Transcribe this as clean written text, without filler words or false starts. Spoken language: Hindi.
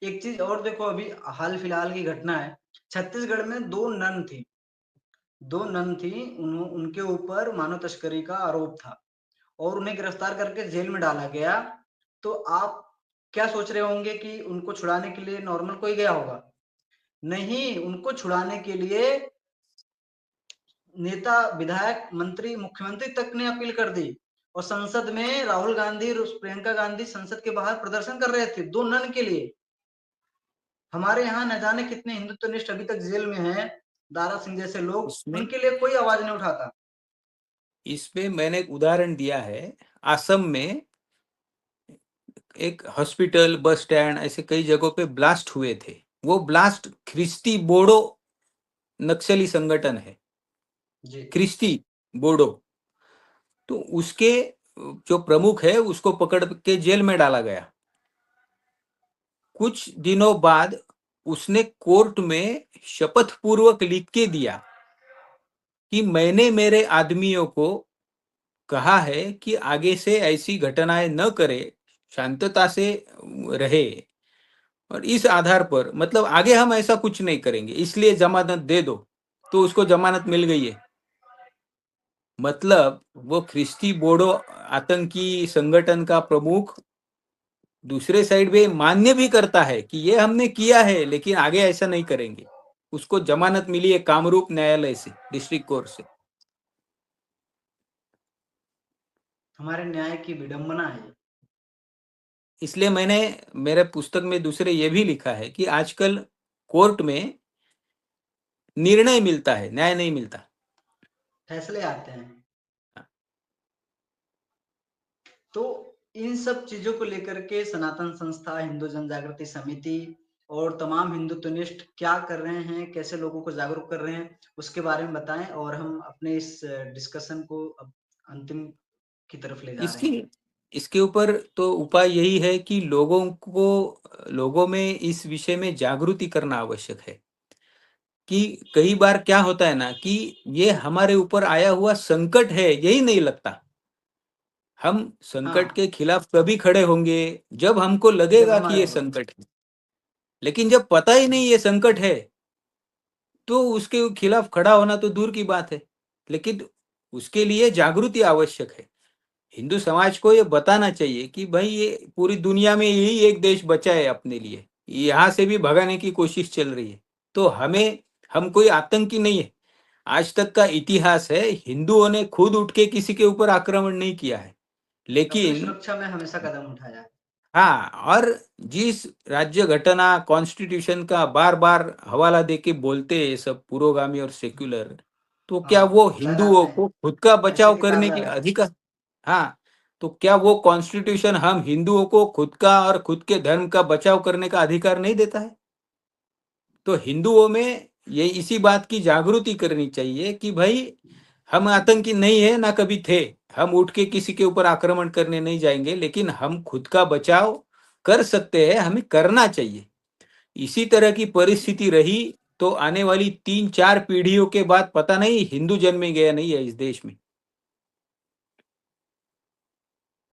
एक चीज और देखो, अभी हाल फिलहाल की घटना है, छत्तीसगढ़ में दो नन थी, उनके ऊपर मानव तस्करी का आरोप था और उन्हें गिरफ्तार करके जेल में डाला गया। तो आप क्या सोच रहे होंगे कि उनको छुड़ाने के लिए नॉर्मल कोई गया होगा? नहीं, उनको छुड़ाने के लिए नेता, विधायक, मंत्री, मुख्यमंत्री तक ने अपील कर दी और संसद में राहुल गांधी और प्रियंका गांधी संसद के बाहर प्रदर्शन कर रहे थे 2 नन के लिए। हमारे यहाँ न जाने कितने हिंदुत्वनिष्ठ अभी तक जेल में हैं, दारा सिंह जैसे लोग, इसमें उनके लिए कोई आवाज नहीं उठाता। इसमें मैंने एक उदाहरण दिया है। असम में एक हॉस्पिटल, बस स्टैंड, ऐसे कई जगहों पे ब्लास्ट हुए थे। वो ब्लास्ट ख्रिस्ती बोडो नक्सली संगठन है, जी। ख्रिस्ती बोडो। तो उसके जो प्रमुख है उसको पकड़ के जेल में डाला गया। कुछ दिनों बाद उसने कोर्ट में शपथ पूर्वक लिख के दिया कि मैंने मेरे आदमियों को कहा है कि आगे से ऐसी घटनाएं न करे, शांतता से रहे, और इस आधार पर मतलब आगे हम ऐसा कुछ नहीं करेंगे, इसलिए जमानत दे दो। तो उसको जमानत मिल गई है। मतलब वो ख्रिस्ती बोडो आतंकी संगठन का प्रमुख दूसरे साइड पे मान्य भी करता है कि ये हमने किया है लेकिन आगे ऐसा नहीं करेंगे। उसको जमानत मिली है कामरूप न्यायालय से, डिस्ट्रिक्ट कोर्ट से। हमारे न्याय की विडंबना है ये। इसलिए मैंने मेरे पुस्तक में दूसरे ये भी लिखा है कि आजकल कोर्ट में निर्णय मिलता है, न्याय नहीं मिलता। फैसले आते हैं। तो इन सब चीजों को लेकर के सनातन संस्था, हिंदू जन जागृति समिति और तमाम हिंदुत्वनिष्ठ क्या कर रहे हैं, कैसे लोगों को जागरूक कर रहे हैं, उसके बारे में बताएं और हम अपने इस डिस्कशन को अब अंतिम की तरफ ले जा रहे इसकी हैं। इसके ऊपर तो उपाय यही है कि लोगों में इस विषय में जागृति करना आवश्यक है। कि कई बार क्या होता है ना कि ये हमारे ऊपर आया हुआ संकट है यही नहीं लगता। हम संकट हाँ, के खिलाफ तभी खड़े होंगे जब हमको जब लगेगा कि हमारे ये ऊपर। संकट है। लेकिन जब पता ही नहीं ये संकट है तो उसके खिलाफ खड़ा होना तो दूर की बात है। लेकिन उसके लिए जागृति आवश्यक है। हिंदू समाज को ये बताना चाहिए कि भाई ये पूरी दुनिया में यही एक देश बचा है अपने लिए, यहाँ से भी भगाने की कोशिश चल रही है। तो हम कोई आतंकी नहीं है। आज तक का इतिहास है, हिंदुओं ने खुद उठ के किसी के ऊपर आक्रमण नहीं किया है। अपनी लेकिन सुरक्षा में हमेशा कदम उठाया है। हाँ, और जिस राज्य घटना कॉन्स्टिट्यूशन का बार बार हवाला देके बोलते हैं सब पुरोगामी और सेक्युलर, तो क्या हाँ, वो लहराते हिंदुओं हैं, को खुद का ऐसे बचाव करने के किताबें। अधिकार? हाँ, तो क्या वो कॉन्स्टिट्यूशन हम हिंदुओं को खुद का और खुद के धर्म का बचाव करने का अधिकार नहीं देता है? तो हिंदुओं में ये इसी बात की जागृति करनी चाहिए कि भाई हम आतंकी नहीं है, ना कभी थे। हम उठ के किसी के ऊपर आक्रमण करने नहीं जाएंगे, लेकिन हम खुद का बचाव कर सकते हैं, हमें करना चाहिए। इसी तरह की परिस्थिति रही तो आने वाली 3-4 पीढ़ियों के बाद पता नहीं हिंदू जन्मे गया नहीं है इस देश में।